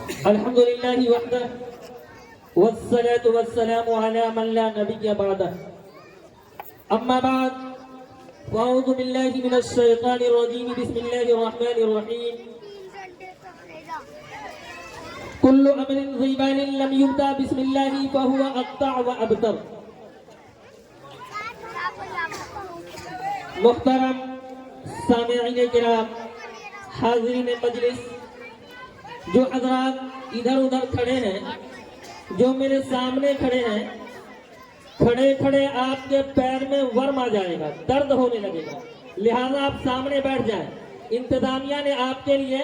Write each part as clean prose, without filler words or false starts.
الحمد لله وحده والصلاة والسلام على من لا نبي بعده أما بعد فأعوذ بالله من الشيطان الرجيم بسم الله الرحمن الرحيم كل أمر ذي بال لم يبدأ بسم الله فهو أقطع وأبتر. محترم سامعین کرام، حاضرین مجلس، جو حضرات ادھر ادھر کھڑے ہیں، جو میرے سامنے کھڑے ہیں، کھڑے کھڑے آپ کے پیر میں ورم آ جائے گا، درد ہونے لگے گا، لہذا آپ سامنے بیٹھ جائیں. انتظامیہ نے آپ کے لیے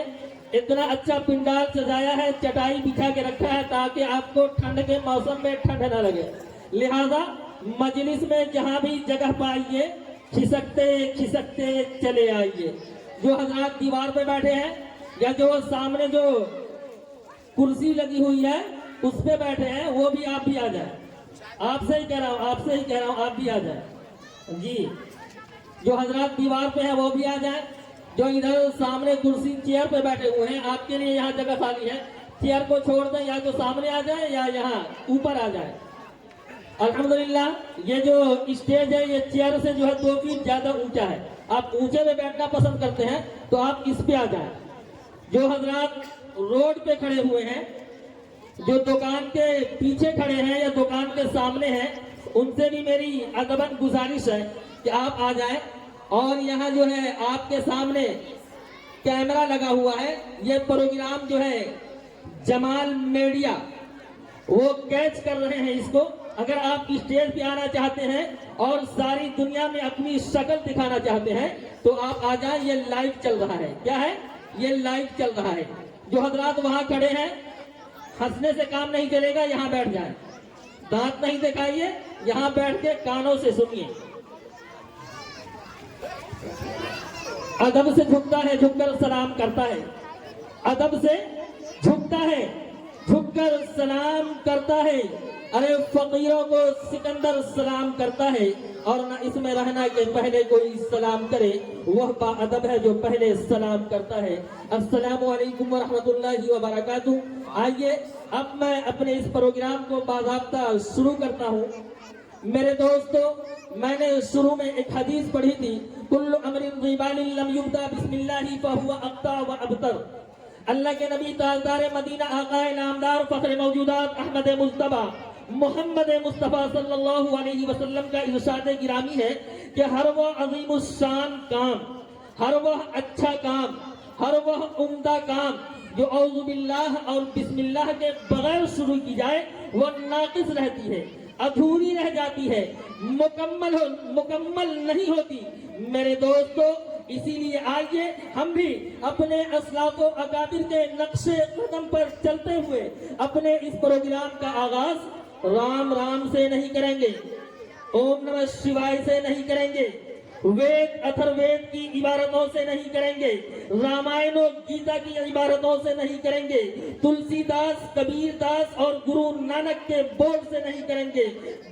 اتنا اچھا پنڈال سجایا ہے، چٹائی بچھا کے رکھا ہے تاکہ آپ کو ٹھنڈ کے موسم میں ٹھنڈ نہ لگے. لہذا مجلس میں جہاں بھی جگہ پائیے کھسکتے کھسکتے چلے آئیے. جو حضرات دیوار پہ بیٹھے ہیں یا جو سامنے جو کرسی لگی ہوئی ہے اس پہ بیٹھے ہیں وہ بھی آپ بھی آ جائیں. آپ سے ہی کہہ رہا ہوں آپ بھی آ جائیں. جی، جو حضرات دیوار پہ ہیں وہ بھی آ جائیں. جو ادھر سامنے کرسی چیئر پہ بیٹھے ہوئے ہیں آپ کے لیے یہاں جگہ خالی ہے، چیئر کو چھوڑ دیں، یا تو سامنے آ جائیں یا یہاں اوپر آ جائیں. الحمدللہ یہ جو اسٹیج ہے یہ چیئر سے جو ہے 2 فیٹ زیادہ اونچا ہے. آپ اونچے میں بیٹھنا پسند کرتے ہیں تو آپ اس پہ آ جائیں. جو حضرات روڈ پہ کھڑے ہوئے ہیں، جو دکان کے پیچھے کھڑے ہیں یا دکان کے سامنے ہیں، ان سے بھی میری ادباً گزارش ہے کہ آپ آ جائیں. اور یہاں جو ہے آپ کے سامنے کیمرہ لگا ہوا ہے، یہ پروگرام جو ہے جمال میڈیا وہ کیچ کر رہے ہیں اس کو. اگر آپ اسٹیج پہ آنا چاہتے ہیں اور ساری دنیا میں اپنی شکل دکھانا چاہتے ہیں تو آپ آ جائیں. یہ لائیو چل رہا ہے. کیا ہے؟ یہ لائیو چل رہا ہے. جو حضرات وہاں کھڑے ہیں، ہنسنے سے کام نہیں چلے گا، یہاں بیٹھ جائیں. دانت نہیں دکھائیے، یہاں بیٹھ کے کانوں سے سنیے. ادب سے جھکتا ہے، جھک کر سلام کرتا ہے. ادب سے جھکتا ہے، جھک کر سلام کرتا ہے. ارے فقیروں کو سکندر سلام کرتا ہے، اور نہ اس میں رہنا کہ پہلے کوئی سلام کرے. وہ با ادب ہے جو پہلے سلام کرتا ہے. السلام علیکم ورحمۃ اللہ وبرکاتہ. آئیے اب میں اپنے اس پروگرام کو باضابطہ شروع کرتا ہوں. میرے دوستو، میں نے شروع میں ایک حدیث پڑھی تھی، کل امر ذی بال لم یبدأ بسم اللہ فہو اقطع و ابتر. اللہ کے نبی تاجدار مدینہ، آقا نامدار، فخر موجودات، احمد مجتبیٰ، محمد مصطفیٰ صلی اللہ علیہ وسلم کا ارشاد گرامی ہے کہ ہر وہ عظیم الشان کام، ہر وہ اچھا کام، ہر وہ عمدہ کام جو اعوذ باللہ اور بسم اللہ کے بغیر شروع کی جائے وہ ناقص رہتی ہے، ادھوری رہ جاتی ہے، مکمل نہیں ہوتی. میرے دوستو، اسی لیے آئیے ہم بھی اپنے اسلاف و اکابر کے نقش قدم پر چلتے ہوئے اپنے اس پروگرام کا آغاز رام رام سے نہیں کریں گے، اوم نمہ شیوائے سے نہیں کریں گے، وید اتھر وید کی عبارتوں سے نہیں کریں گے، رامائن و گیتا کی عبارتوں سے نہیں کریں گے، تلسی داس، کبیر داس اور گرو نانک کے بول سے نہیں کریں گے،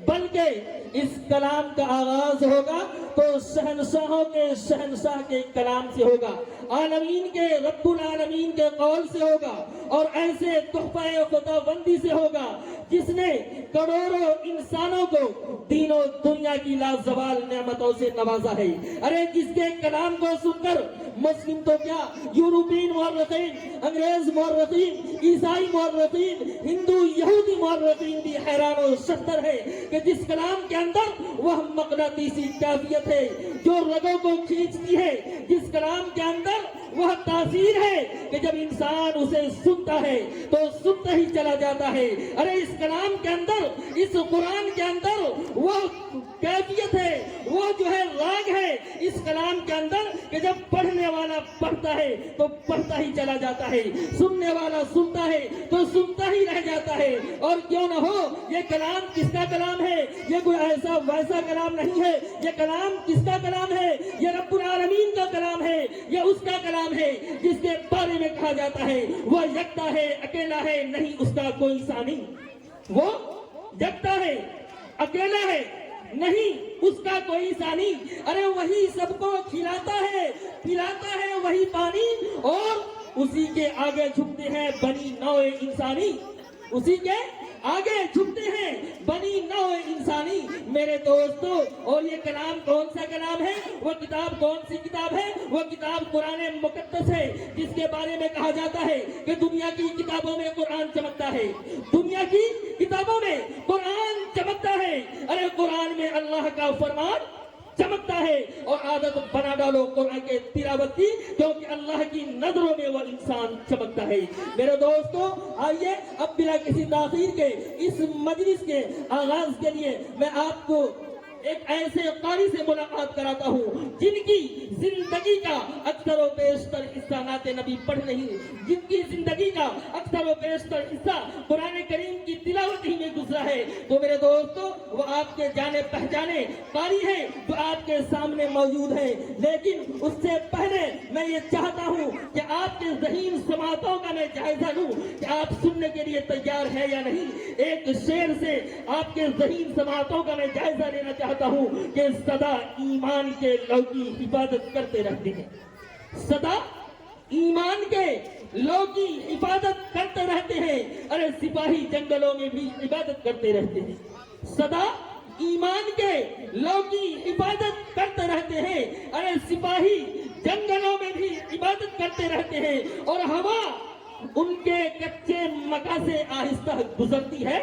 بلکہ اس کلام کا آغاز ہوگا تو شہنشاہوں کے شہنشاہ کے کلام سے ہوگا، عالمین کے رب العالمین کے قول سے ہوگا، اور ایسے تحفہ خدا بندی سے ہوگا جس نے کروڑوں انسانوں کو دین و دنیا کی لازوال نعمتوں سے نوازا ہے. ارے جس کے کلام کو سن کر مسلم تو کیا، یورپین مورخین، انگریز مورخین، عیسائی مورخین، ہندو یہودی مورخین بھی حیران و شتر ہے کہ جس کلام کے اندر وہ مقناطیسی کیفیت ہے جو رگوں کو کھینچتی ہے، جس کلام کے اندر وہ تاثیر ہے کہ جب انسان اسے سنتا ہے تو سنتا ہی چلا جاتا ہے. ارے اس کلام کے اندر، اس قرآن کے اندر وہ کیفیت ہے، وہ جو ہے راگ ہے اس کلام کے اندر کہ جب پڑھنے والا پڑھتا ہے تو پڑھتا ہی چلا جاتا ہے، سننے والا سنتا ہے تو سنتا ہی رہ جاتا ہے. اور کیوں نہ ہو، یہ کلام کس کا کلام ہے؟ یہ کوئی ایسا ویسا کلام نہیں ہے. یہ کلام کس کا کلام ہے؟ یہ رب العالمین کا کلام ہے. یہ اس کا کلام ہے جس کے بارے میں کہا جاتا ہے وہ یکتا ہے، اکیلا ہے، نہیں اس کا کوئی ثانی. وہ یکتا ہے، اکیلا ہے، نہیں اس کا کوئی ثانی. ارے وہی سب کو کھلاتا ہے، پلاتا ہے وہی پانی، اور उसी के आगे झुकते हैं बनी नौ इंसानी, उसी के आगे झुकते हैं बनी नौ इंसानी। मेरे दोस्तों, और ये कलाम कौन सा कलाम है, वो किताब कौन सी किताब है, वो किताब कुरान मुकद्दस है, जिसके बारे में कहा जाता है कि दुनिया की किताबों में कुरान चमकता है, दुनिया की किताबों में कुरान चमकता है। अरे कुरान में अल्लाह का फरमान चमकता है, और आदत बना डालो कुरान के तिलावत की, क्योंकि अल्लाह की नजरों में वो इंसान चमकता है। मेरे दोस्तों, आइए अब बिना किसी ताखीर के इस मजलिस के आगाज के लिए मैं आपको एक ऐसे कारी से मुलाकात कराता हूँ जिनकी जिंदगी का अक्सर व बेशतर हिस्सा नाते नबी पढ़ नहीं, जिनकी जिंदगी का अक्सर व बेशतर हिस्सा कुरान करीम की तिलावत ही में गुजरा है। तो मेरे दोस्तों, वो आपके जाने पहचाने कारी है जो आपके सामने मौजूद है, लेकिन उससे पहले मैं ये चाहता हूँ कि आपके ज़हीन समातों का मैं जायजा लूँ कि आप सुनने के लिए तैयार है या नहीं। एक शेर से आपके ज़हीन समातों का मैं जायजा लेना चाहता हूँ कि सदा ईमान के लोग की हिफाजत करते रहते हैं, सदा ईमान के लोग की हिफाजत करते रहते हैं। अरे सिपाही जंगलों में भी इबादत करते रहते हैं, सदा ईमान के लोग की हिफाजत करते रहते हैं। अरे सिपाही जंगलों में भी इबादत करते रहते हैं, और हवा उनके कच्चे मका से आहिस्ता गुजरती है।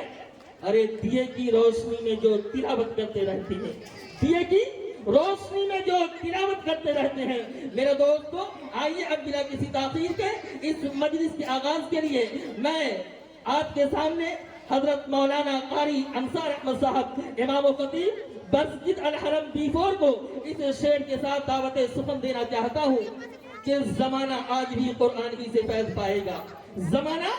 अरे दिए की रोशनी में जो तिलावत करते रहते हैं, दिए की रोशनी में जो तिलावत करते रहते हैं। मेरे दोस्तों, आइए अब बिना किसी ताखीर के इस मजलिस के आगाज के लिए मैं आपके सामने हजरत मौलाना कारी अंसार अहमद साहब इमाम खतीब मस्जिद अल हरम B4 को इस शेर के साथ दावत सुखन देना चाहता हूँ कि जमाना आज भी कुरान ही से फैज पाएगा, जमाना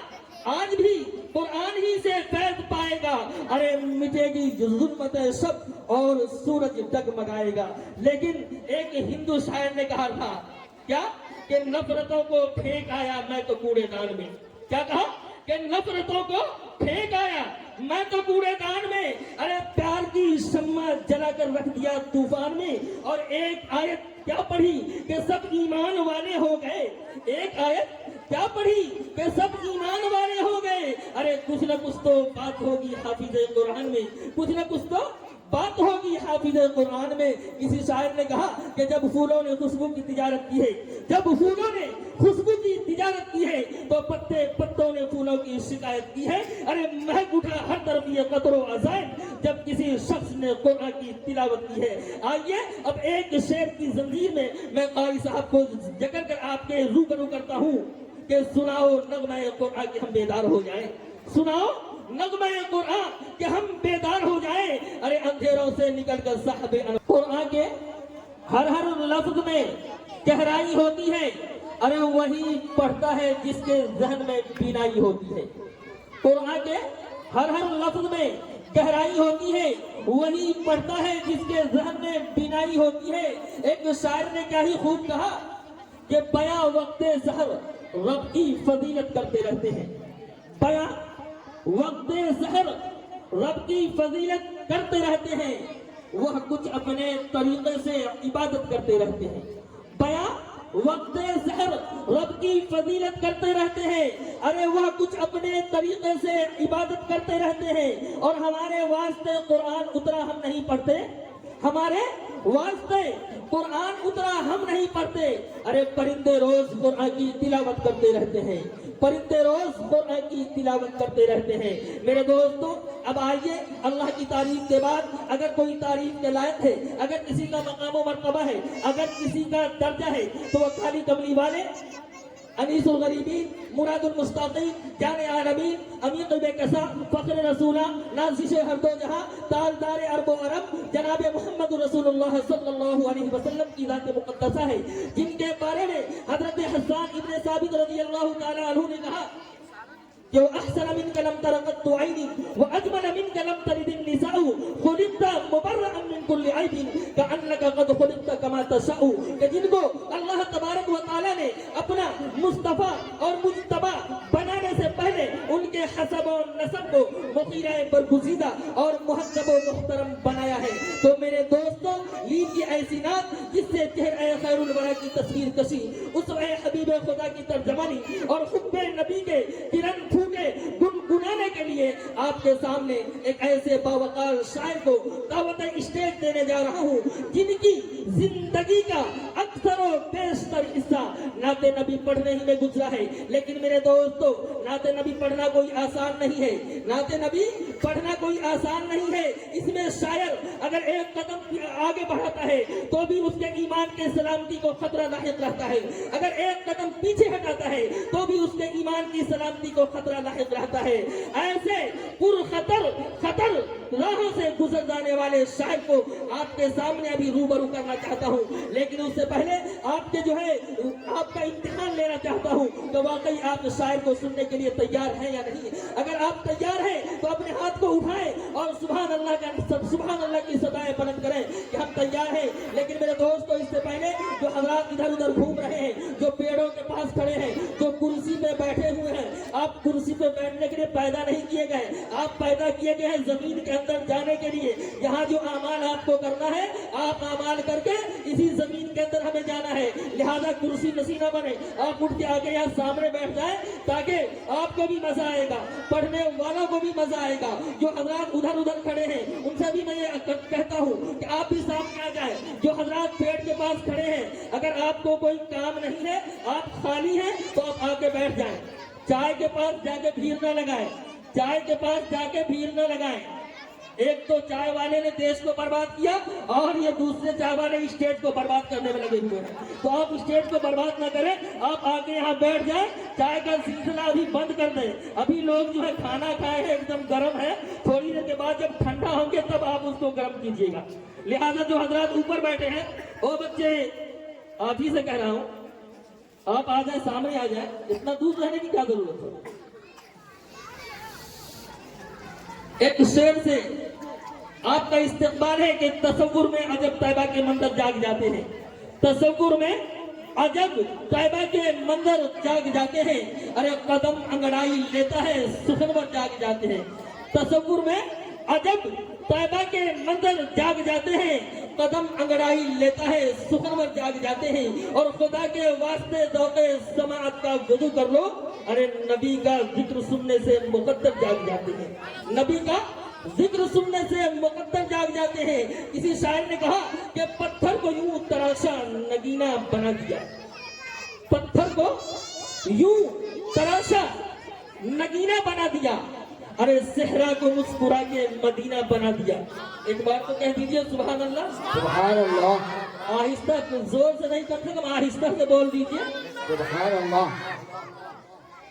आज भी कुरान ही से फैज पाएगा। अरे मिटेगी जुल्मत सब और सूरज डगमगाएगा। लेकिन एक हिंदू शायर ने कहा था क्या, कि नफरतों को फेंक आया मैं तो कूड़ेदान में। क्या कहा, कि नफरतों को फेंक आया मैं तो कूड़ेदान में। अरे प्यार की शम्मा जलाकर रख दिया तूफान में, और एक आयत क्या पढ़ी कि सब ईमान वाले हो गए, एक आयत क्या पढ़ी कि सब ईमान वाले हो गए। अरे कुछ न कुछ तो बात होगी हाफिज़े कुरान में, कुछ न कुछ तो बात होगी हाफिज़े कुरान में। किसी शायर ने कहा कि जब फूलों ने खुशबू की तिजारत की है, जब फूलों ने खुशबू की तिजारत की है, तो पत्ते पत्तों ने फूलों की शिकायत की है। अरे महक उठा हर तरफ ये कतरो अज़ाइम जब किसी शख्स ने कुरान की तिलावत की है। आइए अब एक शेर की जंजीर में मैं कारी साहब को जकड़ कर आपके रूबरू करता हूँ कि सुनाओ नगमे कुरान कि हम बेदार हो जाएं, सुनाओ नगमे कुरान कि हम बेदार हो जाएं। अरे अंधेरों से निकलकर साहबे कुरान के हर हर लफ्ज में गहराई होती है। अरे वही पढ़ता है जिसके जहन में बीनाई होती है। कुरान के हर हर लफ्ज में गहराई होती है, वही पढ़ता है जिसके जहन में बीनाई होती है। एक शायर ने क्या ही खूब कहा कि बया वक्ते ज़हर रब की फजीलत करते रहते हैं, बया वक्ते ज़हर रब की फजीलत करते रहते हैं। वह कुछ अपने तरीके से इबादत करते रहते हैं, बया वक्ते ज़हर रब की फजीलत करते रहते हैं। अरे वह कुछ अपने तरीके से इबादत करते रहते हैं, और हमारे वास्ते कुरान उतरा हम नहीं पढ़ते, हमारे वास्ते कुरान उतरा हम नहीं पढ़ते। अरे परिंदे रोज कुरान की तिलावत करते रहते हैं, परिंदे रोज कुरान की तिलावत करते रहते हैं। मेरे दोस्तों, अब आइए अल्लाह की तारीफ के बाद अगर कोई तारीफ के लायक है, अगर किसी का मकाम मर्तबा है, अगर किसी का दर्जा है, तो वह खाली कमली वाले अनीसुल गरीबीन, मुरादुल मुस्ताकीन, जाने आलमीन, अमीर बेकसा, फख्र रसूला, नाज़िशे हर दो जहां, ताजदार अरब अरब, जनाब मोहम्मद रसूलुल्लाह सल्लल्लाहु अलैहि वसल्लम की ज़ात मुक़द्दसा है, जिनके बारे में हज़रत हस्सान इब्न साबित रज़ियल्लाहु ताला अन्हु ने कहा कि अहसन मिन कलम तरक़त आइनी व अजमल मिन कलम तरिदिन निसाउ खुलिक़्ता मुबर्रअन मिन कुल्लि ऐबिन कअन्नका क़द खुलिक़्ता कमा तशाउ। कि जिनको अल्लाह तबारक व तआला ने अपना मुस्तफ़ा और मुज्तबा बनाने से पहले उनके हसब और नसब को मुग़ीरा बरगुज़ीदा और मुहज्जब व मुहतरम बनाया है। तो मेरे दोस्तों, लीजिए ऐसी नात जिससे चेहरे खैरुल वरा की तस्वीर कशी, उसवे हबीब खुदा की तर्जमानी और हुब्बे नबी के किरण फूटे गुनगुनाने के लिए आपके सामने एक ऐसे बावकार शायर को दावत स्टेज देने जा रहा हूँ जिनकी जिंदगी का अक्सर और बेशतर हिस्सा नाते नबी पढ़ने ही में गुजरा है। लेकिन मेरे दोस्तों, नाते नबी पढ़ना कोई आसान नहीं है, नाते नबी पढ़ना कोई आसान नहीं है। इसमें शायर अगर एक कदम आगे बढ़ाता है तो भी उसके ईमान के सलामती को खतरा लाहिक रहता है, अगर एक कदम पीछे हटाता है तो भी उसके ईमान की सलामती को खतरा लाहिक रहता है। ऐसे खतर राहों से गुजर जाने वाले शायर को आपके सामने अभी रूबरू करना चाहता हूँ। लेकिन उससे पहले आपके जो है आपका इम्तिहान लेना चाहता हूँ तो वाकई आप शायर को सुनने के लिए तैयार हैं या नहीं। अगर आप तैयार हैं तो अपने हाथ को उठाएं और सुभान अल्लाह की सदाएं बुलंद करें कि हम तैयार हैं। लेकिन मेरे दोस्तों, इससे पहले जो हज़रात इधर उधर घूम रहे हैं, जो पेड़ों के पास खड़े हैं, जो कुर्सी पे बैठे हुए हैं, आप कुर्सी पे बैठने के लिए पैदा नहीं किए गए, आप पैदा किए गए हैं जमीन के अंदर जाने के लिए। यहाँ जो अमाल आपको करना है, आप अमाल करके इसी जमीन के अंदर हमें जाना है। लिहाजा कुर्सी नसीब न बने, आप उठ के आगे यहाँ सामने बैठ जाए ताकि आपको भी मजा आएगा, पढ़ने वालों को भी मजा आएगा। जो हजरात उधर उधर खड़े हैं उनसे भी मैं ये कहता हूँ कि आप भी सामने आ जाए। जो हजरात पेड़ के पास खड़े हैं, अगर आपको कोई काम नहीं है, आप खाली हैं, तो आप आके बैठ जाएं। चाय के पास जाके भीड़ न लगाएं, चाय के पास जाके भीड़ न लगाएं। एक तो चाय वाले ने देश को बर्बाद किया और ये दूसरे चाय वाले स्टेट को बर्बाद करने में लगे हुए हैं। तो आप स्टेट को बर्बाद ना करें, आप आके यहाँ बैठ जाए, चाय का सिलसिला अभी बंद कर दें। अभी लोग जो है खाना खाए हैं, एकदम गर्म है, थोड़ी देर के बाद जब ठंडा होंगे तब आप उसको गर्म कीजिएगा। लिहाजा जो हजरात ऊपर बैठे हैं, वो बच्चे आप ही से कह रहा हूँ, आप आ जाए, सामने आ जाए, इतना दूर रहने की क्या जरूरत है। एक शेर से आपका इस्तेमाल है कि तसव्वुर में अजब तैबा के मंदिर जाग जाते हैं, तसव्वुर में अजब तैबा के मंदिर जाग जाते हैं। अरे कदम अंगड़ाई लेता है सुखनवर जाग जाते हैं। तसव्वुर में अजब तैबा के मंदिर जाग जाते हैं, कदम अंगड़ाई लेता है सुखनवर जाग जाते हैं। और खुदा के वास्ते दौके समाअत का वुजू कर लो, अरे नबी का जिक्र सुनने से मुकद्दर जाग जाते हैं, नबी का जिक्र सुनने से मुकद्दर जाग जाते हैं। किसी शायर ने कहा कि पत्थर को यूं तराशा नगीना बना दिया, पत्थर को यूं तराशा नगीना बना दिया, अरे सेहरा को मुस्कुरा के मदीना बना दिया। एक बार तो कह दीजिए सुभान अल्लाह, सुभान अल्लाह। आहिस्ता, जोर से नहीं, कम से कम आहिस्ता से बोल दीजिए सुभान अल्लाह।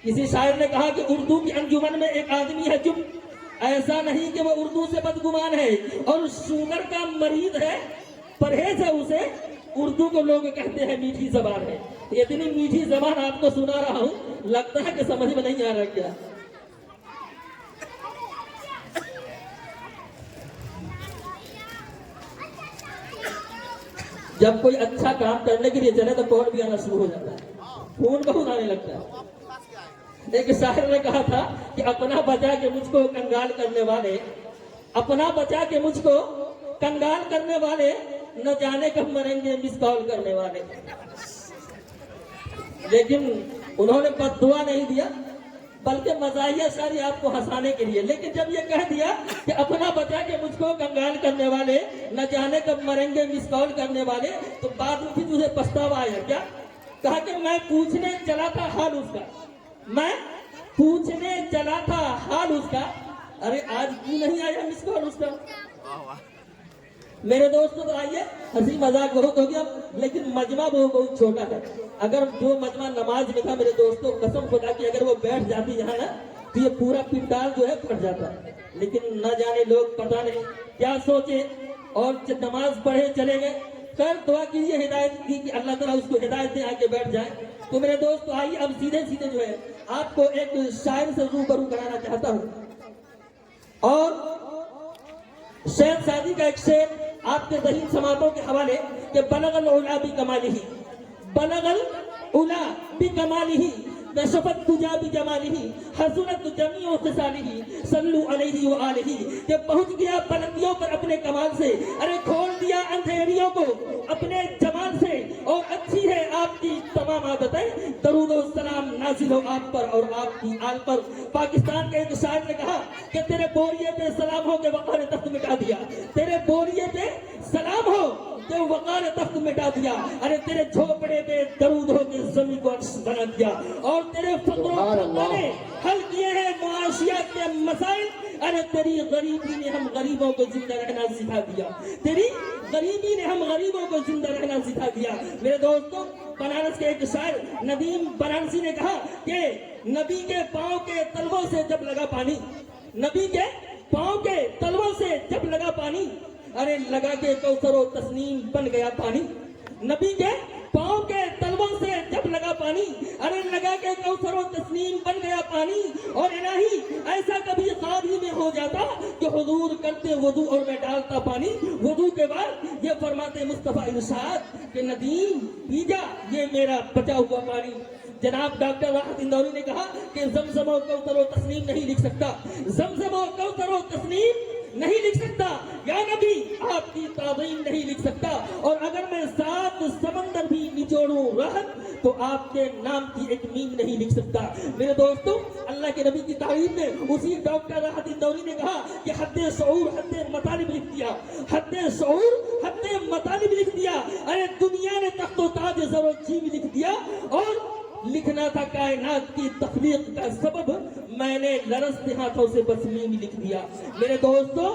किसी शायर ने कहा कि उर्दू की अंजुमन में एक आदमी है चुप, ऐसा नहीं कि वो उर्दू से बदगुमान है और शुगर का मरीज है, परहेज है उसे, उर्दू को लोग कहते हैं मीठी जबान है। इतनी मीठी जबान आपको सुना रहा हूँ, लगता है कि समझ में नहीं आ रहा क्या। जब कोई अच्छा काम करने के लिए चले तो कौन भी आना शुरू हो जाता है, खून बहुत आने लगता है। एक शायर ने कहा था कि अपना बचा के मुझको कंगाल करने वाले, अपना बचा के मुझको कंगाल करने वाले, न जाने कब मरेंगे मिस कॉल करने वाले। लेकिन उन्होंने बद्दुआ नहीं दिया, बल्कि मजाहिया सारी आपको हंसाने के लिए। लेकिन जब ये कह दिया कि अपना बचा के मुझको कंगाल करने वाले, न जाने कब मरेंगे मिस कॉल करने वाले, तो बाद में फिर तुझे पछतावा आया क्या? कहा कि मैं पूछने चला था हाल उसका, मैं पूछने चला था हाल उसका, अरे आज क्यों नहीं आया मिस कॉल उसका। मेरे दोस्तों तो आइए, हंसी मजाक बहुत हो गया, लेकिन मजमा बहुत छोटा है। अगर जो मजमा नमाज में था मेरे दोस्तों, कसम खुदा की अगर वो बैठ जाती यहाँ ना तो ये पूरा पिंडाल जो है फट जाता है। लेकिन न जाने लोग पता नहीं क्या सोचे और नमाज पढ़े चले गए। खैर दुआ कीजिए हिदायत की कि अल्लाह ताला उसको हिदायत दे, आके बैठ जाए। तो मेरे दोस्त आइए अब सीधे सीधे जो है आपको एक शायर से रूबरू कराना चाहता हूँ। और शेर शादी का एक शेर आपके दहीन समातों के हवाले कि बलगल उला भी कमालिही, बलगल उला भी कमालिही, कशफत तुजा बिजमालिही हसनत जमीउ खिसालिही सल्लु अलैहि व आलिही। जब पहुंच गया बुलंदियों पर अपने कमाल से, अरे खोल दिया अंधेरियों को अपने जमाल से, और अच्छी है आपकी तमाम आदतें, दरूद व सलाम नाजिल हो आप पर और आपकी आल पर। पाकिस्तान के एक शायर ने कहा कि तेरे बोरिए पे सलाम हो के वक़ार तख्त मिटा दिया, तेरे बोरिए पे सलाम हो तो वक़ार तख्त मिटा दिया, अरे तेरे झोपड़े पे दरूद हो के ज़मीन को अक्स बना दिया, और तेरे फक़रों ने हल किए हैं मुआशियात के मसाइल, अरे तेरी गरीबी ने हम गरीबों को जिंदा रहना सिखा दिया, तेरी गरीबी ने हम गरीबों को जिंदा रहना सिखा दिया। मेरे दोस्तों, बनारस के एक शायर नदीम बनारसी ने कहा कि नबी के पाँव के तलवों से जब लगा पानी, नबी के पाँव के तलवों से जब लगा पानी, अरे लगा के कौसरो तस्नीम बन गया पानी। नबी के पाँव के तलवों से जब लगा पानी, अरे लगा के कौसरो तस्नीम बन गया पानी। और इलाही ऐसा कभी ख्वाब ही में हो जाता कि हुजूर करते वुदू और मैं डालता पानी, वुदू के बाद ये फरमाते मुस्तफा इरशाद कि नदीम पी जा ये मेरा बचा हुआ पानी। जनाब डॉक्टर राहत इंदौरी ने कहा कि ज़मज़म और कौसर और तस्नीम नहीं लिख सकता, ज़मज़म और कौसर और तस्नीम नहीं लिख सकता, या नबी आपकी ताज़ीम नहीं लिख सकता, और अगर मैं 7 समंदर भी निचोड़ूं राहत तो आपके नाम की एक मीम नहीं लिख सकता। मेरे दोस्तों, अल्लाह के नबी की तारीफ में उसी डॉक्टर राहत इंदौरी ने कहा कि हद्दे शऊर हद्दे मतालिब लिख दिया, हद्दे शऊर हद्दे मतालिब लिख दिया, अरे दुनिया ने तख्तो ताज ज़रो जीव लिख दिया, और लिखना था कायनात की तख्लीक का सबब, मैंने लरजते हाथों से बस मीम लिख दिया। मेरे दोस्तों,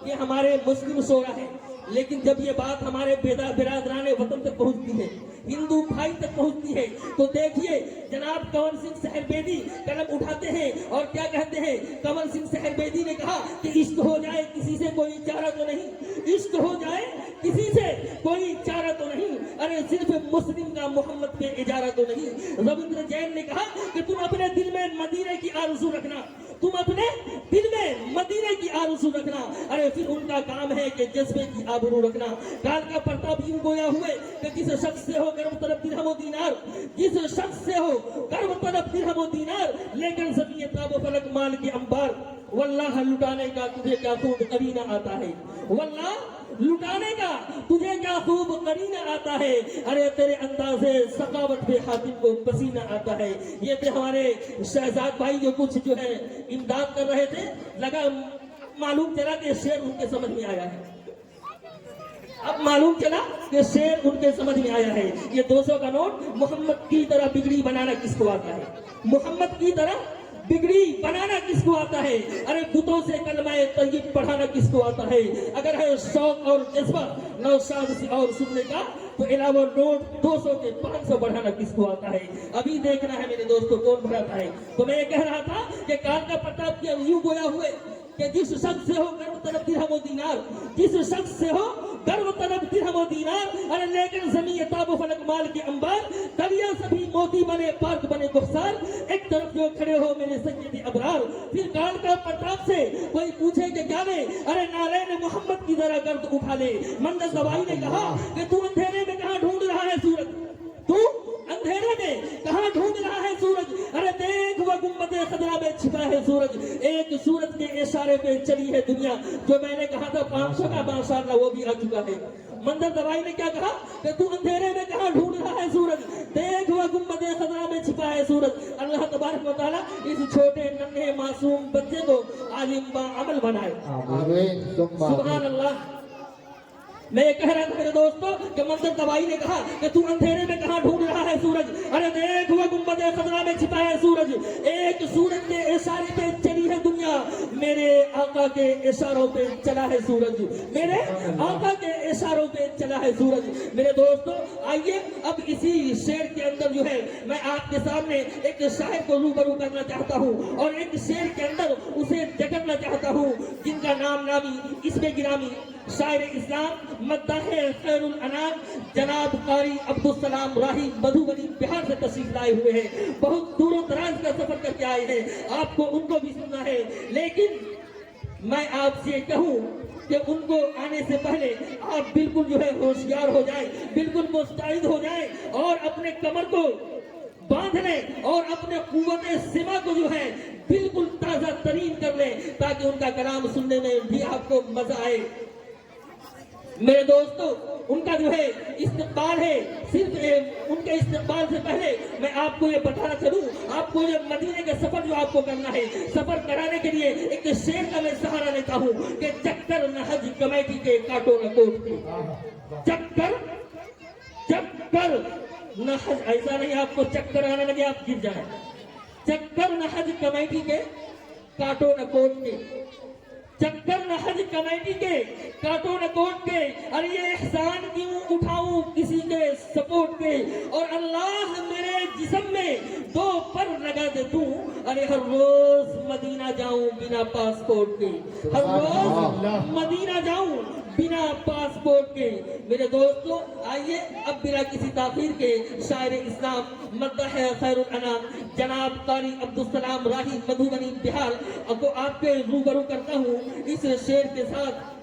ये हमारे मुस्लिम शोरा है, लेकिन जब ये बात हमारे बिरादराने वतन तक पहुंचती है, हिंदू भाई तक पहुंचती है, तो देखिए जनाब कंवर सिंह सहरबेदी कलम उठाते हैं और क्या कहते हैं। कंवर सिंह सहरबेदी ने कहा कि इश्क हो जाए किसी से कोई चारा तो नहीं, इश्क हो जाए किसी से कोई चारा तो नहीं, अरे सिर्फ मुस्लिम का मोहम्मद पे इजारा तो नहीं। रविंद्र जैन ने कहा कि तुम अपने दिल में मदीने की आरज़ू रखना, तुम अपने दिल में मदीने की आरज़ू रखना, अरे फिर उनका काम है कि जज्बे की आबरू रखना। काल का प्रताप यूं गोया हुए कि जिस शख्स से हो गर्व तरफ दिरहम दीनार, जिस शख्स से हो गर्व तरफ दिरहम दीनार, लेकिन ज़मीन ताबो फलक माल के अंबार, वल्लाह लुटाने का तुझे क्या खूब करीना आता है, वल्लाह लुटाने का तुझे क्या खूब करीना आता है, अरे तेरे अंदाज़े सखावत पे हातिम को पसीना आता है। ये थे हमारे शहजाद भाई जो कुछ जो है इमदाद कर रहे थे, लगा मालूम चला कि शेर उनके समझ में आया है, अब मालूम चला कि शेर उनके समझ में आया है। ये 200 का नोट, मोहम्मद की तरह बिगड़ी बनाना किसको आता है, मोहम्मद की तरह बिगड़ी बनाना किसको आता है, अरे बुतों से कलमाए तय्यब पढ़ाना किसको आता है। अगर है शौक और जज्बा नौशाद से और सुनने का, तो अलावा नोट 200 के 500 बढ़ाना किसको आता है। अभी देखना है मेरे दोस्तों कौन बढ़ाता है। तो मैं ये कह रहा था कि काल का प्रताप के यूं गोया हुए कि जिस शख्स से हो गर्व तरफ दिरहम दीनार, जिस शख्स से हो गर्व तरफ दिरहम दीनार, अरे लेकिन ज़मीन ताबो फलक माल के अंबार, दरिया सभी मोती बने पार्क बने गुफ्सार, एक तरफ जो खड़े हो मेरे सैयद अबरार। फिर काल का प्रताप से कोई पूछे कि क्या ले, अरे नाले ने मोहम्मद की जरा गर्द उठा ले। मंदर दवाई ने कहा कि तू अंधेरे में कहाँ ढूंढ रहा है सूरज, तू अंधेरे में कहाँ ढूंढ रहा है सूरज, अरे देख वह गुम्बदे खदरा में छिपा है सूरज, एक सूरज के इशारे पे चली है दुनिया। जो मैंने कहा था 500 का माशाअल्लाह वो भी आ चुका है। मंदर दवाई ने क्या कहा कि तू अंधेरे में कहाँ ढूंढ रहा है सूरज, देख वह गुम्बदे खदरा में छिपा है सूरज। अल्लाह तबारक व तआला इस छोटे नन्हे मासूम बच्चे को आलिम बा अमल बनाए, आमीन सुभान अल्लाह। मैं ये कह रहा था मेरे दोस्तों कि मंदिर दवाई ने कहा कि तू अंधेरे में कहाँ ढूंढ रहा है सूरज, अरे देख वह गुम्बदे खदरा में छिपा है सूरज, एक सूरज के इशारे पे चली है दुनिया, मेरे आका के इशारों पे चला है सूरज, मेरे आका के इशारों पे चला है सूरज। मेरे दोस्तों आइए अब इसी शेर के अंदर जो है मैं आपके सामने एक शायर को रूबरू करना चाहता हूँ, और एक शेर के अंदर उसे जगड़ना चाहता हूँ जिनका नाम नामी इसमें गिरामी शायर इस्लाम मद्दाहे खैरुल अनाम जनाब कारी अब्दुल सलाम राही मधुबनी बिहार से तशरीफ लाए हुए हैं। बहुत दूरों दराज का सफर करके आए हैं, आपको उनको भी सुनना है, लेकिन मैं आपसे कहूँ कि उनको आने से पहले आप बिल्कुल जो है होशियार हो जाए, बिल्कुल मुस्तैद हो जाए और अपने कमर को باندھ لیں اور اپنے قوت سما کو جو ہے بالکل تازہ ترین کر لیں تاکہ ان کا کلام سننے میں بھی آپ کو مزہ آئے۔ میرے دوستو، ان کا جو ہے استقبال ہے، صرف ان کے استقبال سے پہلے میں آپ کو یہ بتانا چلوں، آپ کو یہ مدینے کا سفر جو آپ کو کرنا ہے، سفر کرانے کے لیے ایک شعر کا میں سہارا لیتا ہوں کہ چکر نہ حج کمیٹی کے کاٹو نہ کوٹ کے، چکر نہ حج، ایسا نہیں آپ کو چکر آنے لگے آپ گر جائیں، چکر نہ حج کمیٹی کے کاٹو نہ کوٹ کے، چکر نہ حج کمیٹی کے کاٹو نہ کوٹ کے، ارے یہ احسان کیوں اٹھاؤں کسی کے سپورٹ کے، اور اللہ میرے جسم میں 2 پر لگا دے دوں، ارے ہر روز مدینہ جاؤں بنا پاسپورٹ کے، ہر روز مدینہ جاؤں بنا پاسپورٹ کے۔ میرے دوستو، آئیے اب بلا کسی تاخیر کے شاعر اسلام مدح خیر الانام جناب قاری عبدالسلام راہی مدھوبنی بہار کو آپ کے روبرو کرتا ہوں اس شعر کے ساتھ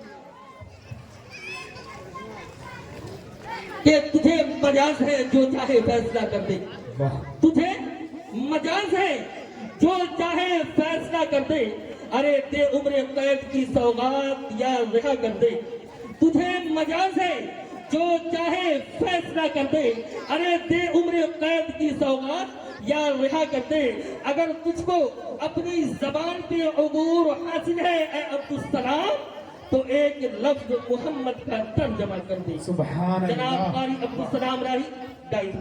کہ تجھے مجاز ہے جو چاہے فیصلہ کر دے، تجھے مجاز ہے جو چاہے فیصلہ کر دے، ارے دے عمر قید کی سوغات یا رہا کر دے، تجھے مجاز ہے جو چاہے فیصلہ کر دے، ارے دے عمر قید کی سوغات یا رہا کر دے، اگر تجھ کو اپنی زبان پہ عبور حاصل ہے اے عبدالسلام تو ایک لفظ محمد کا ترجمہ کر دے۔ سبحان جناب اللہ۔ قاری عبدالسلام راہی گائز